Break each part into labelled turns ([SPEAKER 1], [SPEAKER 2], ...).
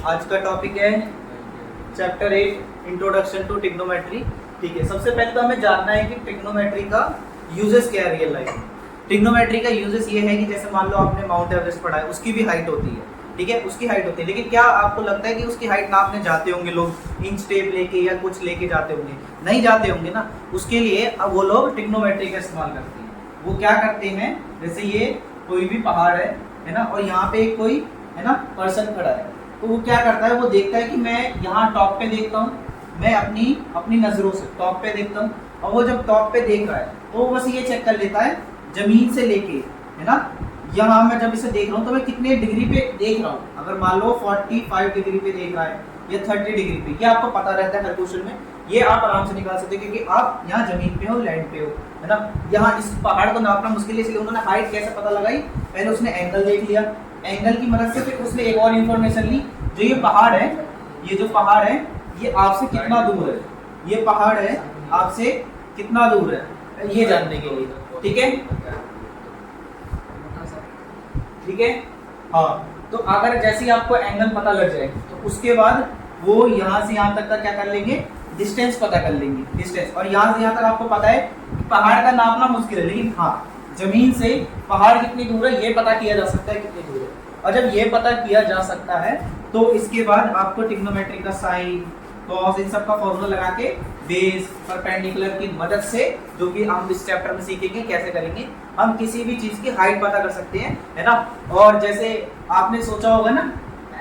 [SPEAKER 1] आज का टॉपिक है चैप्टर 8 इंट्रोडक्शन टू ट्रिग्नोमेट्री। ठीक है, सबसे पहले तो हमें जानना है कि ट्रिग्नोमेट्री का यूजेस क्या है रियल लाइफ में। ट्रिग्नोमेट्री का यूजेस ये है कि जैसे मान लो आपने माउंट एवरेस्ट पढ़ा है, उसकी भी हाइट होती है, ठीक है, उसकी हाइट होती है, लेकिन क्या आपको लगता है कि उसकी हाइट नापने जाते होंगे लोग इंच टेप लेके या कुछ लेके जाते होंगे? नहीं जाते होंगे ना। उसके लिए अब वो लोग ट्रिग्नोमेट्री का इस्तेमाल करते हैं। वो क्या करते हैं, जैसे ये कोई भी पहाड़ है ना, और यहाँ पे कोई है ना पर्सन खड़ा है, तो वो क्या करता है, वो देखता है कि मैं यहाँ टॉप पे देखता हूँ, मैं अपनी नजरों से टॉप पे देखता हूँ, और वो जब टॉप पे देख रहा है तो वो बस ये चेक कर लेता है जमीन से लेके, है ना, यहाँ मैं जब इसे देख रहा हूँ तो मैं कितने डिग्री पे देख रहा हूँ। अगर मान लो 45 डिग्री पे देख रहा है या 30 डिग्री पे, ये आपको पता रहता है हर क्वेश्चन में, ये आप आराम से निकाल सकते हो क्योंकि आप यहाँ जमीन पे हो, लैंड पे हो, है ना। यहाँ इस पहाड़ को नापना मुश्किल है, इसलिए उन्होंने हाइट कैसे पता लगाई, पहले उसने एंगल देख लिया, एंगल की मदद से फिर उसने एक और इन्फॉर्मेशन ली, जो ये पहाड़ है, ये जो पहाड़ है ये आपसे कितना दूर है, ये पहाड़ है आपसे कितना दूर है, ये जानने के लिए। ठीक है, ठीक है, हाँ। तो अगर जैसे ही आपको एंगल पता लग जाए तो उसके बाद वो यहाँ से यहाँ तक का क्या कर लेंगे, डिस्टेंस पता कर लेंगे, डिस्टेंस। और यहाँ से यहाँ तक आपको पता है पहाड़ का नापना मुश्किल है, लेकिन हाँ जमीन से पहाड़ कितनी दूर है ये पता किया जा सकता है कितनी दूर है। और जब ये पता किया जा सकता है तो इसके बाद आपको ट्रिग्नोमेट्री का साइन कॉस इन सब का फॉर्मूला लगा के बेस परपेंडिकुलर की मदद से, जो कि हम इस चैप्टर में सीखेंगे कैसे करेंगे, हम किसी भी चीज की हाइट पता कर सकते हैं, है ना। और जैसे आपने सोचा होगा ना,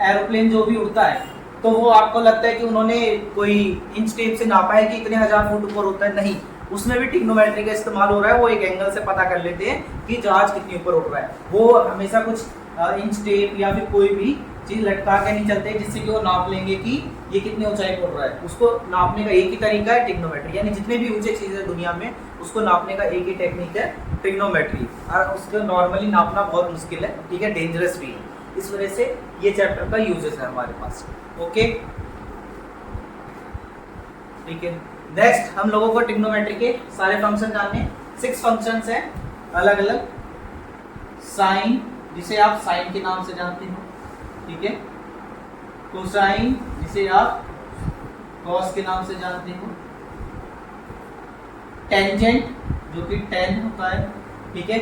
[SPEAKER 1] एरोप्लेन जो भी उड़ता है तो वो आपको लगता है कि उन्होंने कोई इंच टेप से नापा है कि इतने 1000 फुट ऊपर होता है, नहीं, उसमें भी ट्रिग्नोमेट्री का इस्तेमाल हो रहा है। वो एक एंगल से पता कर लेते हैं कि जहाज कितनी ऊपर उड़ रहा है। वो हमेशा कुछ इंच टेप या फिर कोई भी चीज लटका के नहीं चलते जिससे कि वो नाप लेंगे कि ये कितनी ऊंचाई पर उड़ रहा है। उसको नापने का एक ही तरीका है ट्रिग्नोमेट्री, यानी जितने भी ऊंचे चीजें है दुनिया में उसको नापने का एक ही टेक्निक है ट्रिग्नोमेट्री, और उसको नॉर्मली नापना बहुत मुश्किल है, ठीक है, डेंजरस भी है। इस वजह से ये चैप्टर का यूजेस है हमारे पास। ओके, ठीक है। नेक्स्ट हम लोगों को ट्रिग्नोमेट्री के सारे फंक्शन जानने हैं। 6 फंक्शंस हैं अलग अलग। साइन, जिसे आप साइन के नाम से जानते हो, ठीक है, कोसाइन जिसे आप कॉस के नाम से जानते हो, टेंजेंट जो कि टेन होता है, ठीक है,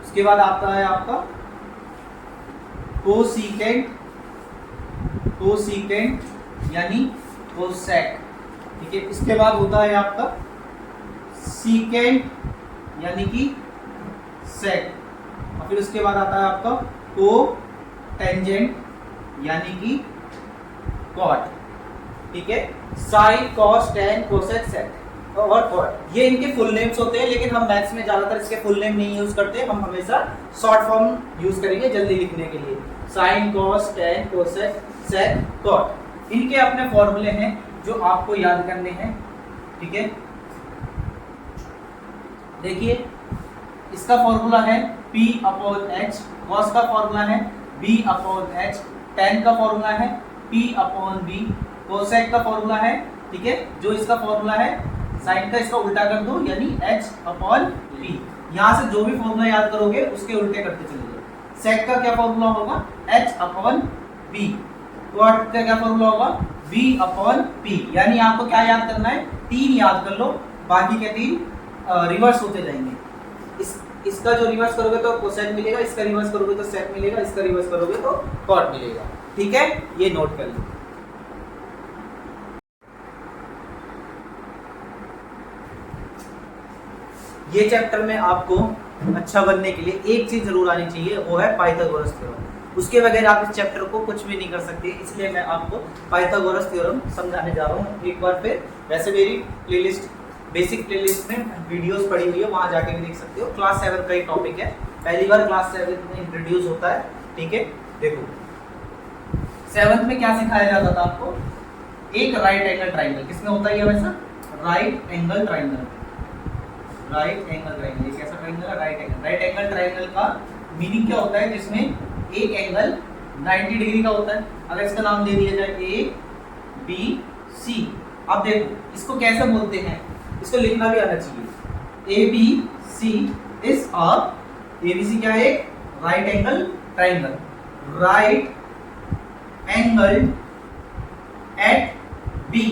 [SPEAKER 1] उसके बाद आता है आपका कोसीकेंट, कोसीकेंट यानी कोसेक, ठीक है, इसके बाद होता है आपका सीकेंट यानी कि सेक, और फिर उसके बाद आता है आपका को टेंजेंट यानी कि कॉट, ठीक है, sine cos tan cosec sec और कॉट, ये इनके फुल नेम्स होते हैं, लेकिन हम मैथ्स में ज्यादातर इसके फुल नेम नहीं यूज करते, हम हमेशा शॉर्ट फॉर्म यूज करेंगे जल्दी लिखने के लिए। Sine cos tan cosec sec cot, इनके अपने फॉर्मूले हैं जो आपको याद करने हैं, ठीक है। देखिए, इसका फॉर्मूला है P अपॉन H, कॉस का फॉर्मूला है B अपॉन H, टेन का फॉर्मूला है P अपॉन B, कोसेक का फॉर्मूला है, ठीक है, जो इसका फॉर्मूला है साइन का, इसका उल्टा कर दो यानी H अपॉन P। यहाँ से जो भी फॉर्मूला याद करोगे उसके उल्टे करते चलिए। सेक का क्या फॉर्मूला होगा, H अपॉन B, कॉट का क्या फॉर्मूला होगा, B अपॉन P। यानी आपको क्या याद करना है, 3 याद कर लो, बाकी के 3 रिवर्स होते जाएंगे। इसका जो रिवर्स करोगे तो कोसेक मिलेगा, इसका रिवर्स करोगे तो सेक मिलेगा, इसका रिवर्स करोगे तो कॉट मिलेगा, ठीक है, ये नोट कर लो। ये चैप्टर में आपको अच्छा बनने के लिए एक चीज जरूर आनी चाहिए, वो है पाइथागोरस थ्योरम। उसके बगैर आप इस चैप्टर को कुछ भी नहीं कर सकते, इसलिए मैं आपको पाइथागोरस थ्योरम समझाने जा रहा हूँ एक बार फिर। वैसे मेरी प्लेलिस्ट, बेसिक प्लेलिस्ट में वीडियोस पड़ी हुई है, वहां जाके भी देख सकते हो। क्लास 7 का ही टॉपिक है, पहली बार क्लास 7 में इंट्रोड्यूस होता है, ठीक है। देखो 7th में क्या सिखाया जाता था आपको, एक राइट एंगल ट्राइंगल, किसमें होता है ये वैसा, right angle triangle, right angle triangle, ये कैसा ट्राइंगल है, right angle. Right angle triangle का मीनिंग क्या होता है, जिसमें एक एंगल 90 डिग्री का होता है। अगर इसका नाम दे दिया जाए A B C, अब देखो इसको कैसे बोलते हैं, इसको लिखना भी आना चाहिए। ABC इज ABC क्या है, right angle triangle. Right angle at B.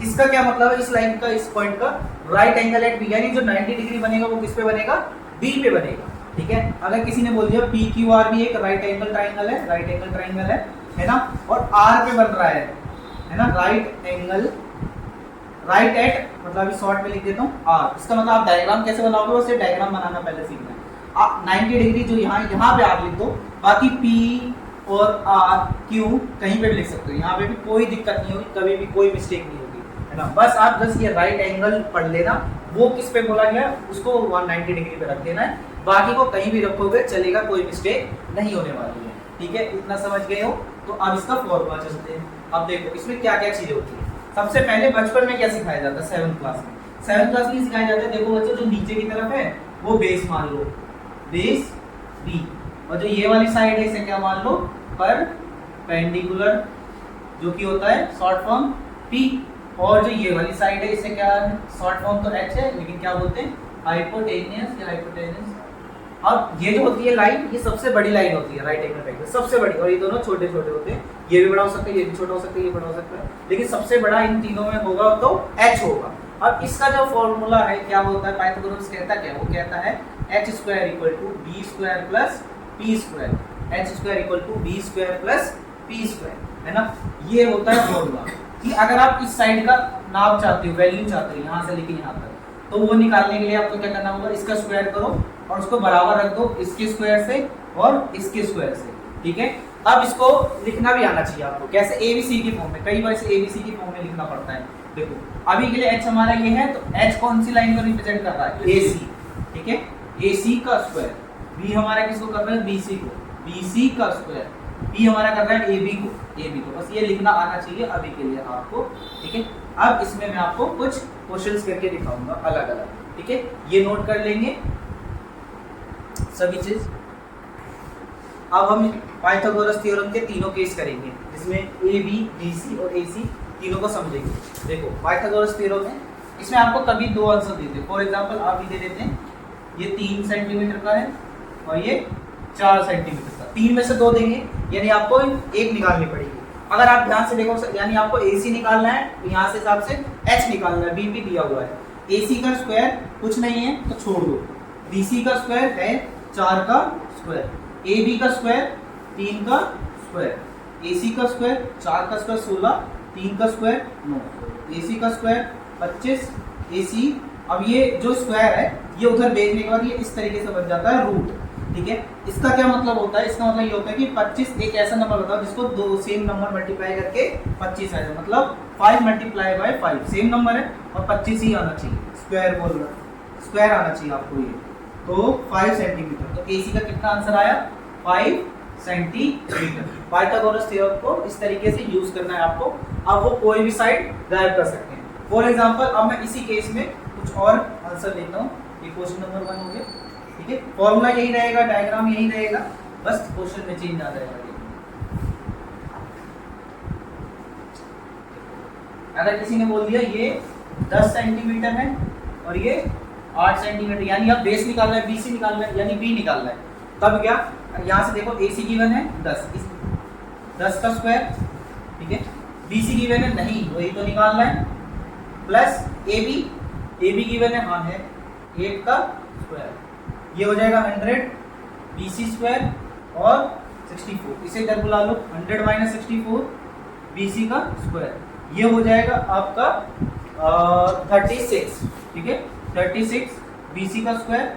[SPEAKER 1] इसका क्या मतलब है, इस लाइन का, इस पॉइंट का राइट एंगल एट बी, यानी जो 90 डिग्री बनेगा वो किस पे बनेगा, बी पे बनेगा। ठीक है, अगर किसी ने बोल दिया पी क्यू आर भी एक राइट एंगल ट्राइंगल है, राइट एंगल ट्राइंगल है ना, और आर पे बन रहा है ना, राइट एंगल, राइट एट, मतलब अभी शॉर्ट में लिख देता हूँ आर। इसका मतलब आप डायग्राम कैसे बनाओगे, उससे डायग्राम बनाना पहले सीखना है। आप 90 डिग्री जो यहाँ पे आप लिख दो, बाकी पी और आर क्यू कहीं पे भी लिख सकते हो, यहाँ पे भी कोई दिक्कत नहीं होगी, कभी भी कोई मिस्टेक नहीं होगी, है ना। बस आप बस ये राइट एंगल पढ़ लेना, वो किस पे बोला गया उसको 190 डिग्री पे रख देना है, बाकी को कहीं भी रखोगे चलेगा, कोई मिस्टेक नहीं होने वाली है। ठीक है, इतना समझ गए हो। तो अब इसका फॉर्मूला चलते हैं। अब देखो इसमें क्या क्या चीजें होती है। सबसे पहले बचपन में क्या सिखाया जाता है, 7th क्लास में, 7th क्लास में सिखाया जाता है। देखो बच्चों, जो नीचे की तरफ है वो बेस मान लो, बेस बी, और जो ये वाली साइड है इसे क्या मान लो, परपेंडिकुलर, जो कि होता है शॉर्ट फॉर्म पी, और जो ये वाली साइड है इसे क्या है, शॉर्ट फॉर्म तो एच है लेकिन क्या बोलते हैं, हाइपोटेनियस या हाइपोटेनियस। अब ये जो होती है लाइन, ये सबसे बड़ी लाइन होती है राइट एंगल ट्रायंगल, सबसे बड़ी, और ये दोनों छोटे छोटे होते हैं, ये भी बड़ा हो सकता है, ये भी छोटा हो सकता है, ये बड़ा हो सकता है, लेकिन सबसे बड़ा इन तीनों में होगा तो एच होगा। अब इसका जो फॉर्मूला है क्या होता है, पाइथागोरस कहता क्या है, वो कहता है h square equal to B square plus P square, h square equal to B square plus P square, है ना। ये होता है फॉर्मूला कि अगर आप इस साइड का नाप चाहते हो, वैल्यू चाहते हो यहाँ से लेके यहाँ तक, तो वो निकालने के लिए आपको क्या करना होगा, इसका स्क्वायर करो और उसको बराबर रख दो इसके स्क्वायर से और इसके स्क्वायर से। ठीक है, अब इसको लिखना भी आना चाहिए आपको, कैसे, एबीसी की फॉर्म में, कई बार इसे एबीसी की फॉर्म में लिखना पड़ता है। देखो अभी के लिए h हमारा ये है, तो h कौन सी लाइन को रिप्रेजेंट कर रहा है, AC। ठीक है, AC का स्क्वायर, b हमारा किसको कर रहा है, BC को, BC का स्क्वायर, p हमारा कर रहा है AB को, बस ये लिखना आना चाहिए अभी के लिए आपको। ठीक है, अब इसमें मैं आपको कुछ क्वेश्चंस करके दिखाऊंगा अलग अलग। ठीक है, ये नोट कर लेंगे सभी चीज। अब हम पाइथागोरस थ्योरम के तीनों केस करेंगे, जिसमें ए बी बी सी और ए सी तीनों को समझेंगे। देखो पाइथागोरस थ्योरम में इसमें आपको कभी दो आंसर देते हैं, फॉर एग्जांपल आप ये दे देते हैं, ये 3 सेंटीमीटर का है और ये 4 सेंटीमीटर का, 3 में से 2 देंगे, यानी आपको एक निकालनी पड़ेगी। अगर आप ध्यान से देखो, यानी आपको ए सी निकालना है, तो यहाँ से हिसाब से एच निकालना है, बी पी दिया हुआ है, ए सी का स्क्वायर कुछ नहीं है तो छोड़ दो, बी सी का स्क्वायर है 4 का स्क्वायर, ए बी का स्क्वायर 3 का स्क्वायर, ए सी का स्क्वायर 4 का स्क्वायर 16, 3 का स्क्वायर 9, ए सी का स्क्वायर 25, ए सी। अब ये जो स्क्वायर है ये उधर भेजने के बाद ये इस तरीके से बन जाता है रूट। ठीक है, इसका क्या मतलब होता है, इसका मतलब ये होता है कि 25 एक ऐसा नंबर होता है जिसको दो सेम नंबर मल्टीप्लाई करके 25 आ जाए, मतलब 5 मल्टीप्लाई बाय 5, सेम नंबर है और 25 ही आना चाहिए, स्क्वायर बोल रहा है, स्क्वायर आना चाहिए आपको ये, तो 5 सेंटीमीटर। तो AC का कितना आंसर आया, 5 सेंटीमीटर। पाइथागोरस थ्योरम को इस तरीके से यूज करना है आपको। अब वो कोई भी साइड गायब कर सकते हैं। फॉर एग्जांपल अब मैं इसी केस में कुछ और आंसर लेता हूँ, ये क्वेश्चन नंबर 1 हो गया। ठीक है, फॉर्मूला यही रहेगा, डायग्राम यही रहेगा, बस क्वेश्चन में चेंज आ जाएगा। अगर किसी ने बोल दिया ये 10 सेंटीमीटर है और ये 8 सेंटीमीटर, यानी अब बेस निकालना है, BC निकालना है, यानी B निकालना है, तब क्या, यहाँ से देखो AC गिवन है 10 का स्क्वायर, ठीक है, BC गिवन है नहीं, वही तो निकालना है, प्लस AB गिवन है, हाँ है 8 का स्क्वायर, ये हो जाएगा 100, BC स्क्वायर और 64, इसे इधर बुला लो, 100 माइनस 64 BC का स्क्वायर, ये हो जाएगा आपका 36। ठीक है, 36 BC का स्क्वायर,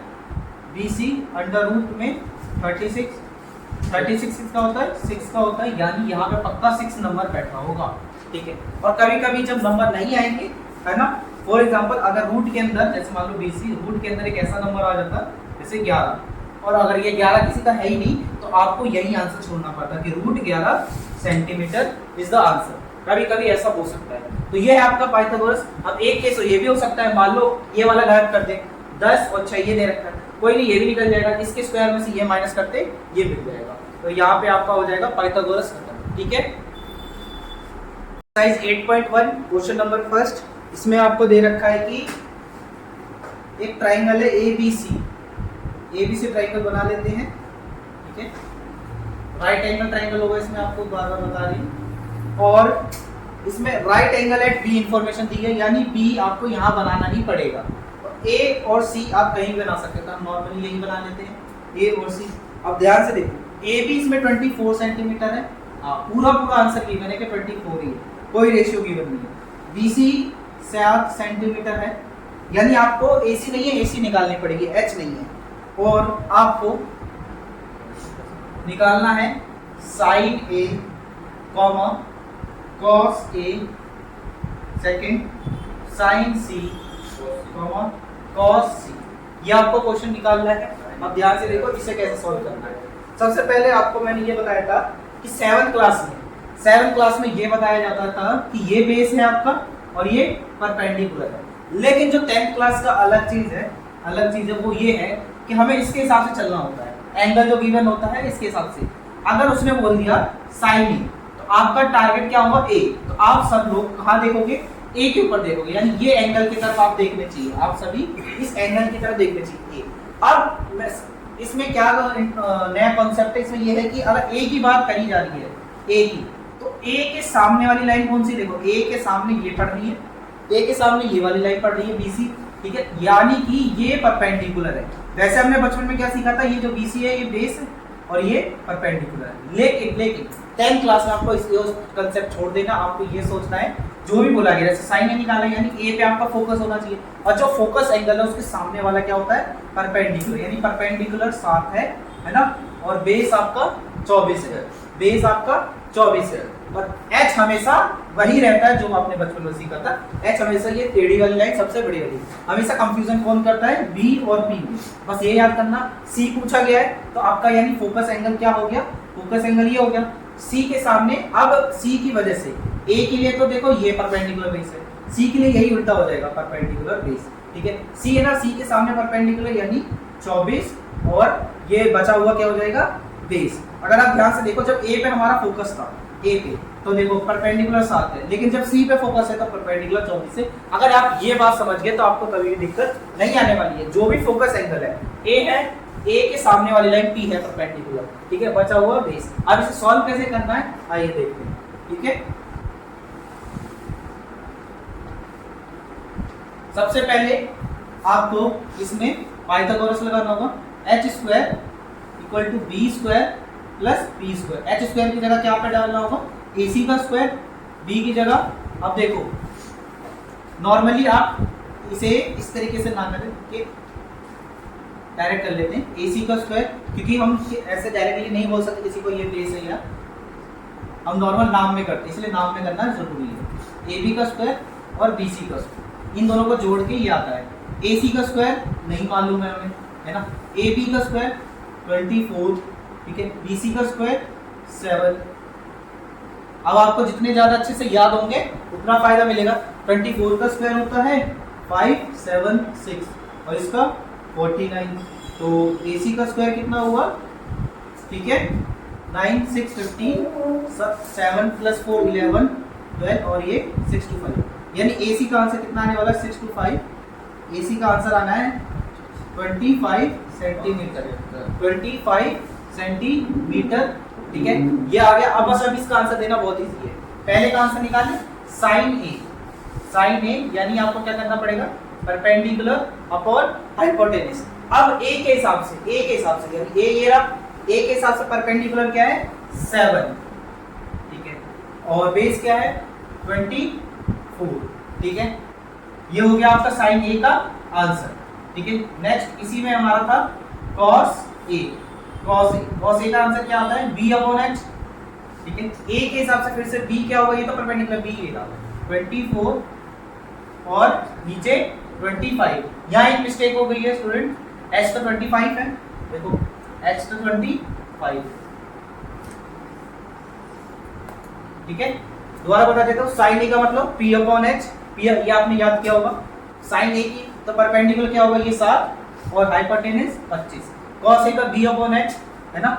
[SPEAKER 1] BC अंडर रूट में 36 किसका होता है, 6 का होता है, यानी यहाँ पे पक्का 6 नंबर बैठा होगा। ठीक है, और कभी कभी जब नंबर नहीं आएंगे, है ना, फॉर एग्जांपल अगर रूट के अंदर, जैसे मान लो BC, रूट के अंदर एक ऐसा नंबर आ जाता जैसे 11, और अगर ये 11 किसी का है ही नहीं, तो आपको यही आंसर छोड़ना पड़ता कि root 11 centimetre is the answer. कभी कभी ऐसा हो सकता है, तो ये है आपका पाइथागोरस। अब एक केस ये भी हो सकता है, मान लो ये वाला गायब कर दे, 10 और 6 ये दे रखा है, कोई नहीं, ये भी निकल जाएगा, इसके स्क्वायर में से ये माइनस करते ये मिल जाएगा, तो यहाँ पे आपका हो जाएगा पाइथागोरस खत्म। ठीक है, एक्सरसाइज 8.1 क्वेश्चन नंबर फर्स्ट, इसमें आपको दे रखा है कि एक ट्राइंगल है ABC ट्राइंगल बना लेते हैं। ठीक है, राइट एंगल ट्राइंगल होगा इसमें, आपको बार बार बता रही हूँ। और इसमें right angle at B information दी है, यानी बी आपको यहाँ बनाना ही पड़ेगा। ए और सी आप कहीं भी बना सकते हैं, हम नॉर्मली यही बना लेते हैं, ए और सी। अब ध्यान से देखो, ए बी इसमें 24 सेंटीमीटर है, पूरा आंसर गिवन है कि 24 ही है, कोई रेशियो गिवन नहीं है। बी सी 7 सेंटीमीटर है, यानी आपको ए सी नहीं है, ए सी निकालनी पड़ेगी, एच नहीं है। और आपको निकालना है sign A comma cos A, second sign C comma cos सी। ये आपको क्वेश्चन निकालना है। अब ध्यान से देखो इसे कैसे सॉल्व करना है। सबसे पहले आपको मैंने ये बताया था कि 7th क्लास में ये बताया जाता था कि ये बेस है आपका और ये परपेंडिकुलर है। लेकिन जो 10th क्लास का अलग चीज है वो ये है कि हमें इसके हिसाब से चलना होता है, एंगल जो गिवन होता है इसके हिसाब से। अगर उसने बोल दिया साइन ए, तो आपका टारगेट क्या होगा, ए। तो आप सब लोग कहाँ देखोगे, ए के ऊपर देखोगे, यानी ये एंगल की तरफ आप देखने चाहिए, आप सभी इस एंगल की तरफ देखने चाहिए। अब इसमें क्या नया कॉन्सेप्ट है, इसमें ये है कि अगर ए की बात करी जा रही है, ए की, तो ए के सामने वाली लाइन कौन सी, देखो ए के सामने ये पड़ रही है, ए के सामने ये वाली लाइन पड़ रही है बीसी, ठीक है, यानी कि ये परपेंडिकुलर है। वैसे हमने बचपन में क्या सीखा था, ये जो बीसी है ये बेस है और ये परपेंडिकुलर है। लेकिन 10th क्लास में आपको इस कंसेप्ट छोड़ देना, आपको ये सोचना है जो भी बोला गया, जैसे साइन ए निकाला यानी ए पे आपका फोकस होना चाहिए, और जो फोकस एंगल है उसके सामने वाला क्या होता है, परपेंडिकुलर, यानी परपेंडिकुलर 7 है ना, और बेस आपका 24 है, बेस आपका 24 है। और एच हमेशा वही रहता है जो आपने बचपन में सीखा था, एच हमेशा ये टेढ़ी वाली लाइन सबसे बड़ी वाली। हमेशा कंफ्यूजन कौन करता है, बी और पी, बस ये याद करना। सी पूछा गया है तो आपका यानी फोकस एंगल क्या हो गया, फोकस एंगल ये हो गया सी के सामने। अब सी की वजह से ए के लिए तो देखो ये परपेंडिकुलर बेस है, सी के लिए यही उल्टा हो जाएगा, परपेंडिकुलर बेस, ठीक है। सी है ना, सी के सामने परपेंडिकुलर यानी 24, और ये बचा हुआ क्या हो जाएगा, बेस। अगर आप ध्यान से देखो, जब ए पे हमारा फोकस था, ए पे, तो देखो परपेंडिकुलर 7 है, लेकिन जब सी पे फोकस है तो परपेंडिकुलर 24 है। अगर आप ये बात समझ गए तो आपको कभी भी दिक्कत नहीं आने वाली है। जो भी फोकस एंगल है, ए है, ए के सामने वाली लाइन पी है परपेंडिकुलर, ठीक है, बचा हुआ बेस। अब इसे सॉल्व कैसे करना है आइए देखते हैं, ठीक है। सबसे पहले आपको इसमें पाइथागोरस लगाना होगा, h² = b² + p²। h² की जगह क्या पे डालना होगा, ac का स्क्वायर, b की जगह। अब देखो नॉर्मली आप इसे इस तरीके से ना करें कि डायरेक्ट कर लेते हैं ac का स्क्वायर, क्योंकि हम ऐसे डायरेक्टली नहीं बोल सकते किसी को ये बेस है, या हम नॉर्मल नाम में करते हैं, इसलिए नाम में करना जरूरी है। ab का स्क्वायर और bc का स्क्वायर, इन दोनों को जोड़ के ये आता है। ac का स्क्वायर नहीं मालूम है हमें, है ना, ab का स्क्वायर 24, ठीक है, bc का स्क्वायर 7। अब आपको जितने ज्यादा अच्छे से याद होंगे उतना फायदा मिलेगा। 24 का स्क्वायर होता है 576 और इसका 49, तो ac का स्क्वायर कितना हुआ, ठीक है, 9 6 15, 7 + 4 11 12 और ये 6 to 5, यानी AC का आंसर कितना आने वाला है 6 to 5। AC का आंसर आना है 25 सेंटीमीटर, 25 सेंटीमीटर, ठीक है, ये आ गया। अब बस अब इसका आंसर देना बहुत इजी है। पहले का आंसर निकालें, साइन ए यानी आपको क्या करना पड़ेगा, परपेंडिकुलर अपॉन हाइपोटेन्यूज। अब ए के हिसाब से यानी ए ये रहा, ए के हिसाब से परपेंडिकुलर क्या है 7, ठीक है, और बेस क्या है 24, ठीक है। ये हो गया आपका साइन ए का आंसर, ठीक है। नेक्स्ट इसी में हमारा था कॉस ए का आंसर क्या आता है b/h, ठीक है। ए के हिसाब से फिर से b क्या होगा, ये तो परपेंडिकुलर b ये था 24 और नीचे 25। यहाँ एक मिस्टेक हो गई है स्टूडेंट, h तो 25 है, देखो h तो 25, ठीक है। दोबारा बता देता हूँ, साइन ए का मतलब p/h, ये आपने याद किया होगा। साइन ए की तो परपेंडिकुलर क्या होगा, ये 7 और हाइपोटेन्यूज 25। कॉस ए का b/h है ना,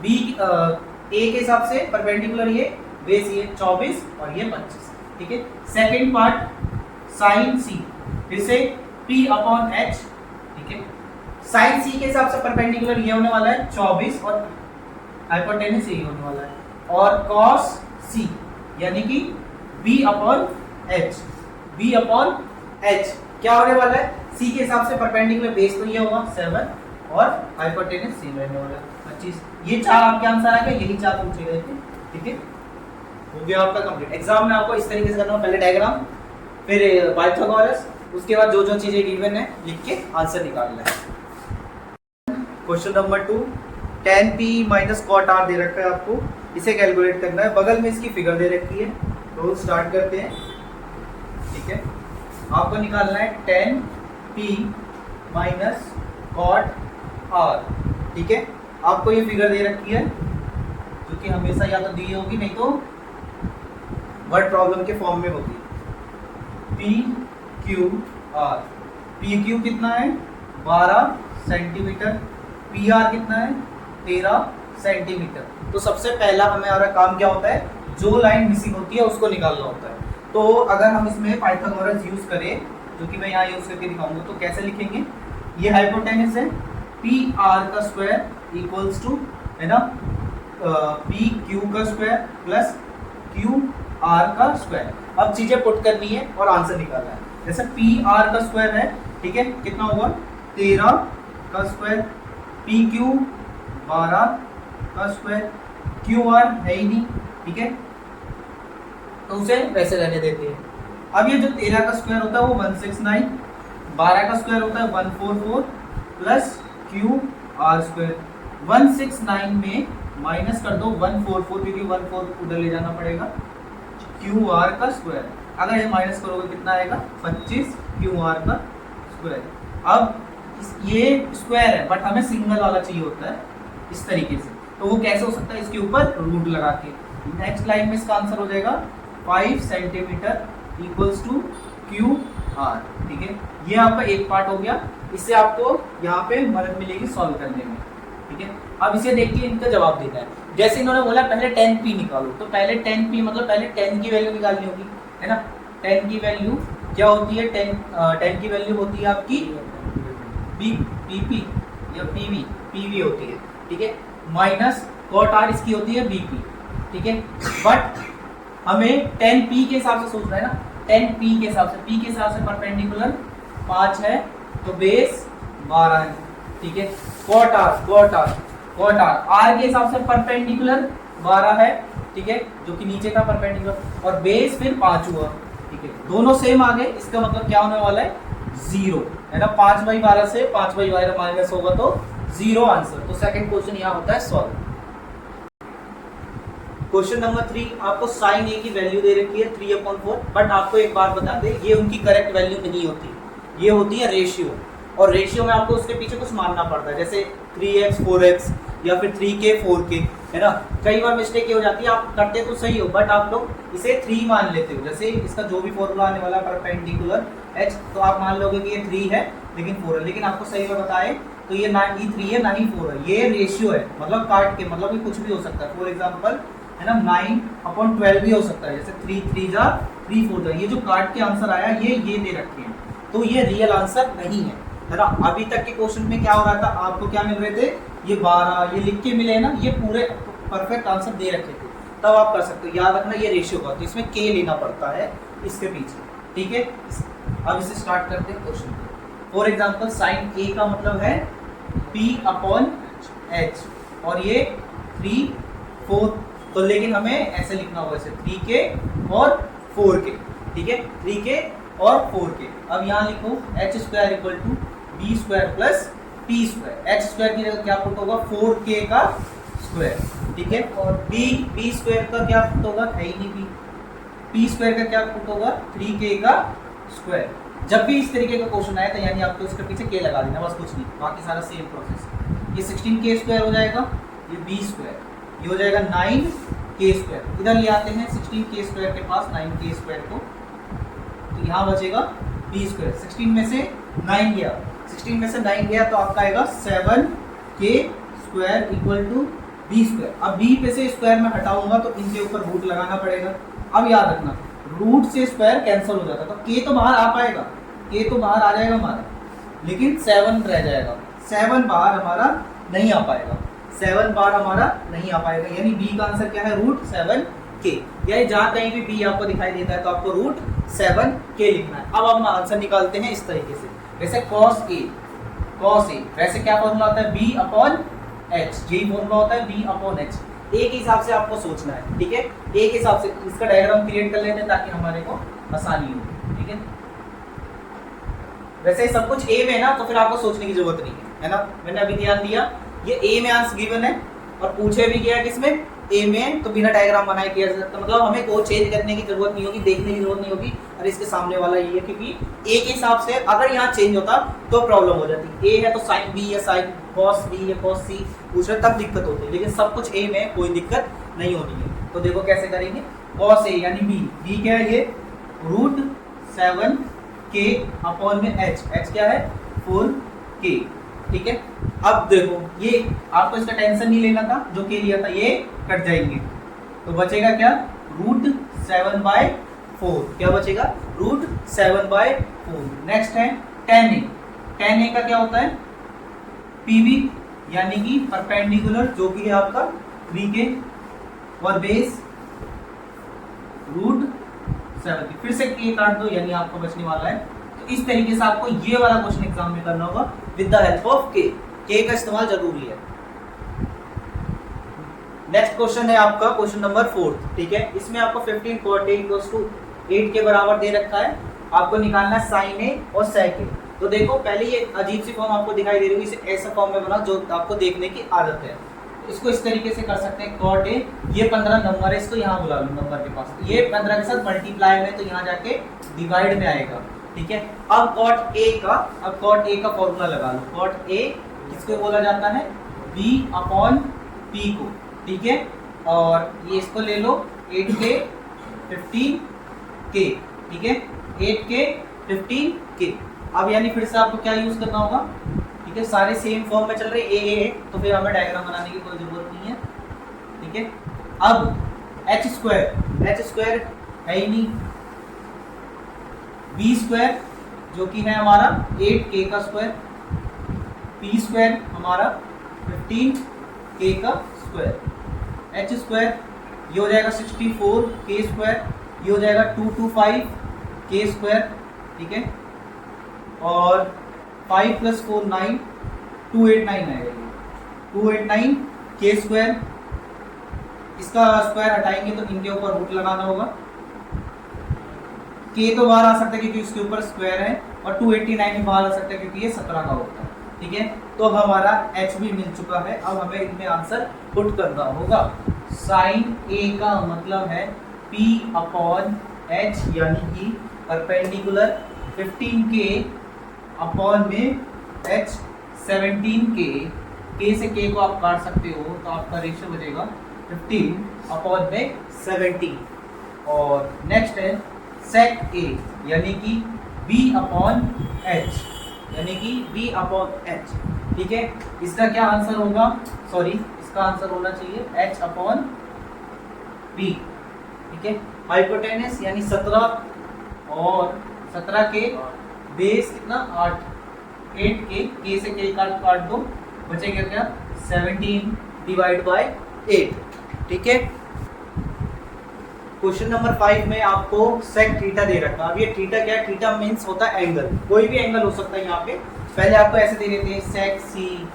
[SPEAKER 1] b a के हिसाब से परपेंडिकुलर ये बेस ये 24 और ये 25, ठीक है। सेकंड पार्ट साइन सी, फिर से p/h, ठीक है। साइन सी के हिसाब से परपेंडिकुलर ये होने वाला है 24 और हाइपोटेनस यही होने वाला है। और cos c यानी कि b upon h, b upon h क्या होने वाला है, c के हिसाब से परपेंडिकुलर बेस तो ये होगा 7 और हाइपोटेनस c रहने वाला है 25। ये चार आपके आंसर आ गए, यही चार पूछे गए थे। ठीक है, हो गया आपका कंप्लीट। एग्जाम में आपको इस तरीके से करना है, पहले डायग्राम, फिर पाइथागोरस, उसके बाद जो जो चीजें गिवन है लिख के आंसर निकालना है। Question number 2, tan p minus cot r दे रखा है आपको, इसे कैलकुलेट करना है। बगल में इसकी फिगर दे रखी है, तो स्टार्ट करते हैं। ठीक है, आपको निकालना है tan p minus cot r। ठीक है, आपको ये फिगर दे रखी है जो कि हमेशा या तो दी होगी नहीं तो वर्ड प्रॉब्लम के फॉर्म में होगी। P Q R, P Q कितना है 12 सेंटीमीटर, पी आर कितना है 13 सेंटीमीटर। तो सबसे पहला हमारा काम क्या होता है, जो लाइन मिसिंग होती है उसको निकालना होता है। तो अगर हम इसमें पाइथागोरस यूज करें, जो कि मैं यहाँ यूज करके दिखाऊंगा, तो कैसे लिखेंगे, ये हाइपोटेनस है, पी आर का स्क्वायर इक्वल्स टू है ना पी क्यू का स्क्वायर प्लस क्यू आर का स्क्वायर। अब चीजें पुट करनी है और आंसर निकालना है। जैसे पी आर का स्क्वायर है, ठीक है, कितना होगा 13 का स्क्वायर, पी क्यू 12 का स्क्वायर, क्यू आर है ही नहीं, ठीक है, तो उसे वैसे रहने देते हैं। अब ये जो 13 का स्क्वायर होता है वो 169, 12 का स्क्वायर होता है 144 प्लस क्यू आर स्क्वायर। 169 में माइनस कर दो 144, क्योंकि 14 उधर ले जाना पड़ेगा, क्यू आर का स्क्वायर। अगर ये माइनस करोगे कितना आएगा 25 क्यू आर का स्क्वायर। अब ये स्क्वायर है बट हमें सिंगल वाला चाहिए होता है इस तरीके से, तो वो कैसे हो सकता है, इसके ऊपर रूट लगा के। नेक्स्ट लाइन में इसका आंसर हो जाएगा 5 centimetre equals to Q R. ठीक है, ये आपका एक पार्ट हो गया, इससे आपको यहाँ पे मदद मिलेगी सॉल्व करने में। ठीक है, अब इसे देख के इनका जवाब देना है। जैसे इन्होंने बोला पहले tan p निकालो, तो पहले tan p मतलब पहले tan की वैल्यू निकालनी होगी, है ना। tan की वैल्यू क्या होती है, tan की वैल्यू होती है आपकी pp या pv होती है, ठीक है, माइनस cot r इसकी होती है bp। ठीक है, बट हमें tan p के हिसाब से सोचना है ना, tan p के हिसाब से, p के हिसाब से परपेंडिकुलर 5 है तो बेस 12 है। ठीक है, cot r r के हिसाब से परपेंडिकुलर 12 है, ठीक है, जो कि नीचे का परपेंडिकुलर, और बेस फिर 5 हुआ। ठीक है, दोनों सेम आ गए, इसका मतलब क्या होने वाला है 0, है ना। 5/12 से 5/12 माइनस होगा तो 0 आंसर। तो सेकंड क्वेश्चन यहाँ होता है सॉल्व। क्वेश्चन नंबर 3, आपको साइन ए की वैल्यू दे रखी है 3/4, बट आपको एक बात बता दें, ये उनकी करेक्ट वैल्यू नहीं होती, ये होती है रेशियो, और रेशियो में आपको उसके पीछे कुछ मानना पड़ता है, जैसे 3x 4x या फिर 3k 4k, है ना। कई बार मिस्टेक ये हो जाती है, आप करते तो सही हो बट आप लोग इसे 3 मान लेते हो। जैसे इसका जो भी फॉर्मूला आने वाला परपेंडिकुलर h, तो आप मान लोगे कि ये 3 है लेकिन 4 है, लेकिन आपको सही में बताए तो ये ना ही 3 है ना ही 4 है, ये रेशियो है, मतलब काट के, मतलब ये कुछ भी हो सकता है। फॉर एग्जाम्पल है ना 9/12 भी हो सकता है, जैसे 3 3 जा 3 4 जा, ये जो काट के आंसर आया ये दे रखे हैं, तो ये रियल आंसर नहीं है ना। अभी तक के क्वेश्चन में क्या हो रहा था, आपको क्या मिल रहे थे, ये 12 ये लिख के मिले हैं ना, ये पूरे परफेक्ट आंसर दे रखे थे, तब आप कर सकते हो। याद रखना ये रेशियो का, तो इसमें k लेना पड़ता है इसके पीछे। ठीक है, अब इसे स्टार्ट करते हैं question. For example sine a का मतलब है p/h, और ये 3 4, तो लेकिन हमें ऐसे लिखना होगा, जैसे 3k और 4k। ठीक है, 3k और 4k। अब यहाँ लिखो h² = b² plus p²। h² की जगह क्या पुट होगा 4k का स्क्वायर। ठीक है, और b² का क्या पुट होगा, है ही नहीं p² का क्या पुट होगा 3k का स्क्वायर। जब भी इस तरीके का क्वेश्चन आए तो यानी आपको इसके पीछे k लगा देना, बस कुछ नहीं, बाकी सारा सेम प्रोसेस। ये 16k² हो जाएगा, ये b², ये हो जाएगा 9k²। इधर ले आते हैं 16k² के पास 9k² को, तो यहाँ बचेगा b²। 16 में से 9 गया, 16 में से 9 गया तो आपका आएगा 7k² = b²। अब b पे से स्क्वायर में हटाऊंगा तो इनके ऊपर रूट लगाना पड़ेगा। अब याद रखना रूट से स्क्वायर कैंसिल हो जाता है, तो k तो बाहर आ पाएगा, k तो बाहर आ जाएगा हमारा, लेकिन 7 रह जाएगा, 7 बाहर हमारा नहीं आ पाएगा। 7 बार हमारा नहीं आ पाएगा, यानी बी का आंसर क्या है √7k। यानी जहां कहीं भी बी आपको दिखाई देता है तो आपको √7k लिखना है। अब हम आंसर निकालते हैं इस तरीके से, वैसे cos a, वैसे क्या फॉर्मूला होता है b/h, यही फॉर्मूला होता है b/h। ए के हिसाब से आपको सोचना है, ठीक है, ए के हिसाब से इसका डायग्राम क्रिएट कर लेते हैं ताकि हमारे को आसानी हो, ठीक है। वैसे सब कुछ ए में है ना, तो फिर आपको सोचने की जरूरत नहीं है ना, मैंने अभी ध्यान दिया ये ए में आंसर गिवन है और पूछे भी गया किसमें, ए में, तो बिना डायग्राम बनाए किया जा सकता, मतलब हमें को चेंज करने की जरूरत नहीं होगी, देखने की जरूरत नहीं होगी। और इसके सामने वाला ये है क्योंकि ए के हिसाब से अगर यहाँ चेंज होता तो प्रॉब्लम हो जाती, ए है तो साइन बी या साइन कॉस बी या कॉस सी पूछ रहे तब दिक्कत होती है, लेकिन सब कुछ ए में कोई दिक्कत नहीं होनी है। तो देखो कैसे करेंगे, कॉस ए यानी बी क्या है ये √7k/h, h क्या है 4k, ठीक है। अब देखो ये आपको इसका टेंशन नहीं लेना था, जो के लिया था ये कट जाएंगे, तो बचेगा क्या √7/4, क्या बचेगा √7/4। नेक्स्ट है tan a का क्या होता है PV यानी कि परपेंडिकुलर, जो कि है आपका 3k और बेस √7, फिर से k काट दो यानी आपको बचने वाला है। तो इस तरीके से आपको ये वाला क्वेश्चन एग्जाम में करना होगा with the help of k का इस्तेमाल जरूरी है। नेक्स्ट क्वेश्चन है आपका क्वेश्चन नंबर 4, ठीक है। इसमें आपको 15 cot a 8 के बराबर दे रखा है, आपको निकालना है sin a और sec a। तो देखो पहले ये अजीब सी फॉर्म आपको दिखाई दे रही है, इसे ऐसा फॉर्म में बनाओ जो आपको देखने की आदत है। इसको इस तरीके से कर सकते हैं, cot a ये 15 नंबर है, इसको यहाँ बुला लो नंबर के पास, ये 15 के साथ मल्टीप्लाई में तो यहाँ जाके डिवाइड में आएगा, ठीक है। अब cot a का फॉर्मूला लगा लो, cot a किसको बोला जाता है b/p को, ठीक है। और ये इसको ले लो 8k 15k, ठीक है, 8k 15k। अब यानी फिर से आपको क्या यूज करना होगा, ठीक है, सारे सेम फॉर्म में चल रहे ए, तो फिर हमें डायग्राम बनाने की कोई जरूरत नहीं है, ठीक है। अब h स्क्वायर है ही नहीं, b स्क्वायर जो कि है हमारा 8k का स्क्वायर, p स्क्वायर हमारा 15k का स्क्वायर, h स्क्वायर ये हो जाएगा 64k स्क्वायर, ये हो जाएगा 225k स्क्वायर, ठीक है। और 5 + 4 9 289 आएगा, 289k स्क्वायर। इसका स्क्वायर हटाएंगे तो इनके ऊपर रूट लगाना होगा, k तो बाहर आ सकता है क्योंकि इसके ऊपर स्क्वायर है, और 289 भी बाहर आ सकता है क्योंकि ये 17 का होता है, ठीक है। तो अब हमारा h भी मिल चुका है, अब हमें इनमें आंसर पुट करना होगा। sin a का मतलब है p/h यानी कि परपेंडिकुलर 15k अपॉन में h 17k, k से k को आप काट सकते हो तो आपका रेशियो बचेगा 15/17। और नेक्स्ट है sec a यानी कि b/h यानी कि b/h, ठीक है। इसका क्या आंसर होगा, सॉरी इसका आंसर होना चाहिए h/b, ठीक है। हाइपोटेनस यानी 17 और 17 के बेस कितना 8k से k काट दो, बचेगा क्या 17/8, ठीक है। क्वेश्चन नंबर 5 में आपको सेक थीटा दे रखा है। अब ये थीटा क्या है, थीटा मींस होता है एंगल, कोई भी एंगल हो सकता है। यहाँ पे पहले आपको ऐसे दे देते हैं सेक सी,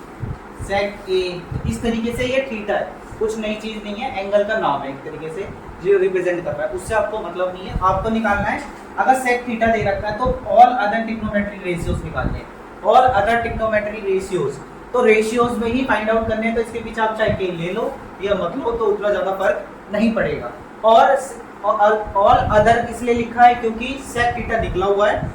[SPEAKER 1] सेक ए, इस तरीके से ये थीटा है, कुछ नई चीज नहीं है, एंगल का नाम है एक तरीके से जो रिप्रेजेंट कर रहा है, उससे आपको मतलब नहीं है। आपको निकालना है अगर सेक थीटा दे रखा है तो ऑल अदर ट्रिग्नोमेट्रिक रेशियोज निकालने हैं, ऑल अदर ट्रिग्नोमेट्रिक रेशियोज, तो रेशियोज में ही फाइंड आउट करने हैं। तो इसके पीछे आप चाहे के ले लो या मत लो तो उतना ज्यादा फर्क नहीं पड़ेगा। और ऑल अदर इसलिए लिखा है क्योंकि सेक थीटा निकला हुआ है,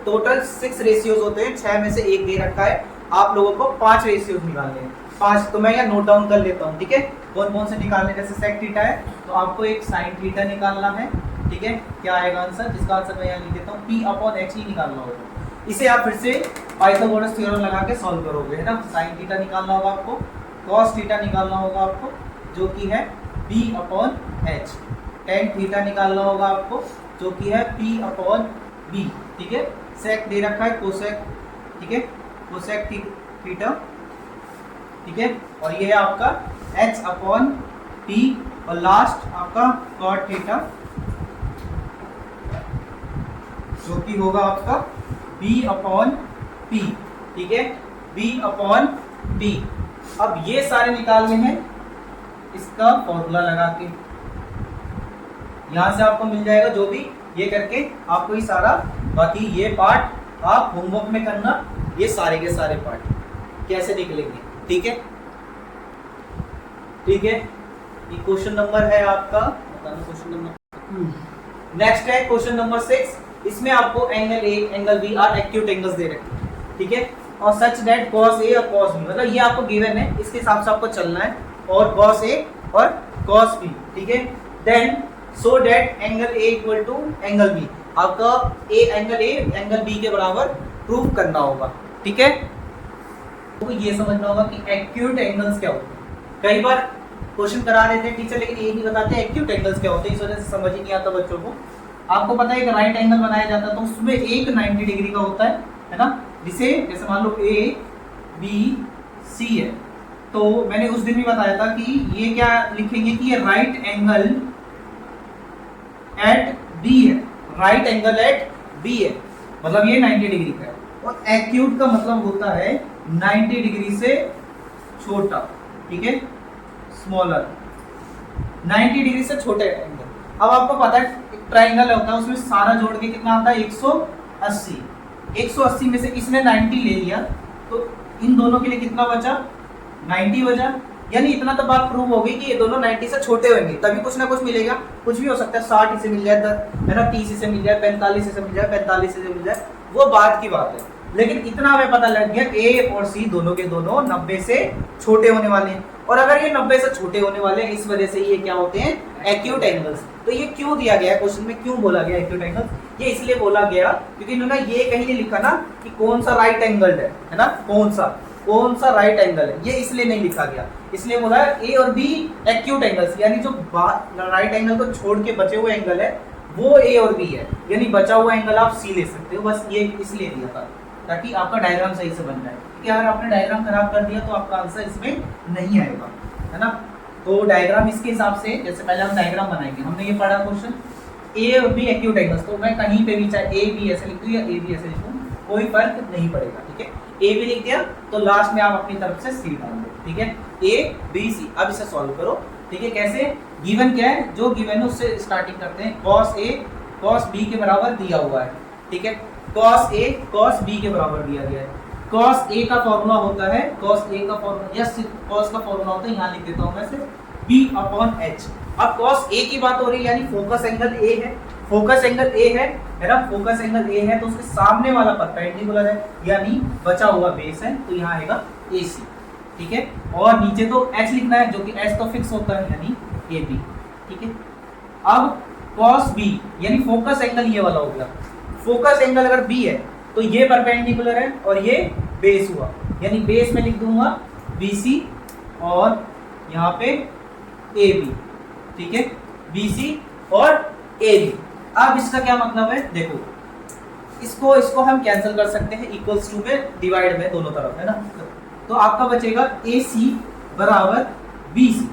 [SPEAKER 1] टोटल 6 रेशियोज होते हैं, 6 में से एक दे रखा है, आप लोगों को 5 रेशियोज निकालने हैं, 5। तो मैं यहाँ नोट डाउन कर लेता हूँ, ठीक है, कौन कौन से निकालने। जैसे सेक थीटा है तो आपको एक साइन थीटा निकालना है, ठीक है। क्या आएगा आंसर, जिसका आंसर मैं यहाँ लिख देता हूँ, p/h ही निकालना होगा। इसे आप फिर से पाइथागोरस थ्योरम लगा के सॉल्व करोगे, है ना। साइन थीटा निकालना होगा आपको, कॉस थीटा निकालना होगा आपको जो कि है p/h, टेन थीटा निकालना होगा आपको जो कि है p/b, ठीक है। सेक दे रखा है कोसेक, ठीक है, कोसेक थीटा ठीक है, और ये है आपका h अपॉन p और लास्ट आपका cot थीटा जो कि होगा आपका b अपॉन p, ठीक है, b अपॉन p। अब ये सारे निकालने हैं इसका फॉर्मूला लगा के, यहां से आपको मिल जाएगा जो भी, ये करके आपको ये सारा, बाकी ये पार्ट आप होमवर्क में करना, ये सारे के सारे पार्ट कैसे निकलेंगे, ठीक है, ठीक है। ये क्वेश्चन नंबर है आपका, बताना क्वेश्चन नंबर। नेक्स्ट है क्वेश्चन नंबर 6, इसमें आपको angle A angle B are acute angles दे रखे हैं, ठीक है, और सच दैट cos ए और cos बी, मतलब ये आपको गिवन है, इसके हिसाब से आपको चलना है, और cos ए और cos बी, ठीक है, then so that angle A equal to angle B, आपका एंगल ए एंगल बी के बराबर प्रूव करना होगा, ठीक है। तो ये समझना होगा कि एक्यूट एंगल्स क्या होते हैं। कई बार क्वेश्चन करा देते हैं टीचर, लेकिन ये नहीं बताते एक्यूट एंगल्स क्या होते हैं, इस वजह से समझ ही नहीं आता बच्चों को। आपको पता है एक राइट एंगल बनाया जाता है तो उसमें एक 90 डिग्री का होता है ना, जिसे जैसे मान लो ए बी सी है, तो मैंने उस दिन भी बताया था कि ये क्या लिखेंगे कि ये राइट एंगल एट बी है, राइट एंगल एट बी है, मतलब ये 90 डिग्री का है, और एक्यूट का मतलब होता है 90 डिग्री से छोटा, ठीक है, स्मॉलर, 90 डिग्री से छोटे एंगल। अब आपको पता है ट्राइंगल होता है, उसमें सारा जोड़ के कितना आता है 180, 180 में से इसने 90 ले लिया, तो इन दोनों के लिए कितना बचा 90 बचा, यानी इतना तो बात प्रूव होगी कि ये दोनों 90 से छोटे होंगे, तभी कुछ ना कुछ मिलेगा, कुछ भी हो सकता है, 60 से मिल जाए, है ना, 30 से मिल जाए, 45 से मिल जाए, 45 से मिल जाए, वो बात की बात है, लेकिन इतना हमें पता लग गया ए और सी दोनों के दोनों 90 से छोटे होने वाले हैं, और अगर ये 90 से छोटे होने वाले हैं, इस वजह से ये क्या होते हैं एक्यूट एंगल्स। तो ये क्यों दिया गया है क्वेश्चन में, क्यों बोला गया एक्यूट एंगल्स, ये इसलिए बोला गया क्योंकि इन्होंने ये कहीं नहीं लिखा ना कि कौन सा राइट एंगल है ना, कौन सा राइट एंगल है, ये इसलिए नहीं लिखा गया, इसलिए बोला ए और बी एक्यूट एंगल्स, यानी जो राइट एंगल को छोड़ के बचे हुए एंगल है वो ए और बी है, यानी बचा हुआ एंगल आप सी ले सकते हो, बस ये इसलिए दिया था ताकि आपका डायग्राम सही से बन जाए, क्योंकि अगर आपने डायग्राम खराब कर दिया तो आपका आंसर इसमें नहीं आएगा, है ना। तो डायग्राम इसके हिसाब से, जैसे पहले हम डायग्राम बनाएंगे, हमने ये पढ़ा क्वेश्चन ए और बी एक्यूट एंगल्स, तो मैं कहीं पे भी चाहे ए बी ऐसे लिख दूं या ए बी ऐसे लिखूं, कोई फर्क नहीं पड़ेगा, ठीक है, ए बी लिख दिया तो लास्ट में आप अपनी तरफ से सी डाल दो, ठीक है, ए बी सी। अब इसे सॉल्व करो, ठीक है, कैसे, गिवन क्या है, जो गिवन है उससे स्टार्टिंग करते हैं, cos ए cos बी के बराबर दिया हुआ है, ठीक है, cos ए cos बी के बराबर दिया गया है, cos ए का फॉर्मूला होता है, cos ए का फॉर्मूला या cos का फॉर्मूला होता है, यहाँ लिख देता हूँ मैं से b अपॉन h। अब cos ए की बात हो रही है, यानी फोकस एंगल ए है, फोकस एंगल ए है ना, फोकस एंगल ए है, तो उसके सामने वाला परपेंडिकुलर है, यानी बचा हुआ बेस है, तो यहाँ आएगा AC, ठीक है, और नीचे तो h लिखना है, जो कि h तो फिक्स होता है, यानी AB, ठीक है। अब cos b यानी फोकस एंगल ये वाला हो गया, फोकस एंगल अगर b है तो ये परपेंडिकुलर है और ये बेस हुआ, यानी बेस में लिख दूंगा BC और यहाँ पे AB, ठीक है, BC और AB। अब इसका क्या मतलब है, देखो इसको हम कैंसिल कर सकते हैं, इक्वल्स टू में डिवाइड में दोनों तरफ, है ना, तो आपका बचेगा AC बराबर BC,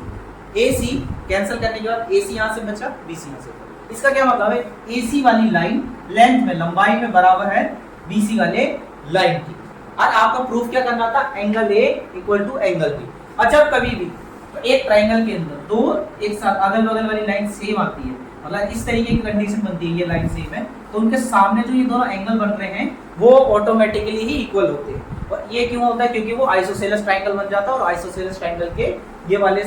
[SPEAKER 1] AC कैंसिल करने के बाद AC यहाँ से बचा, BC यहाँ से। इसका क्या मतलब है, AC वाली लाइन लेंथ में, लंबाई में बराबर है BC वाले लाइन की, और आपका प्रूफ क्या करना था, angle A equal to angle B। अच्छा, कभी भी एक ट्राइंगल के अंदर दो एक साथ अगल बगल वाली लाइन सेम आती है, मतलब इस तरीके की कंडीशन बनती है, ये लाइन सेम है, तो उनके सामने जो ये दोनों एंगल बन रहे हैं वो ऑटोमेटिकली ही इक्वल होते हैं। और ये क्यों होता है, क्योंकि वो आइसोसेलेस ट्राइंगल बन जाता है, और आइसोसेलेस ट्राइंगल के ये वाले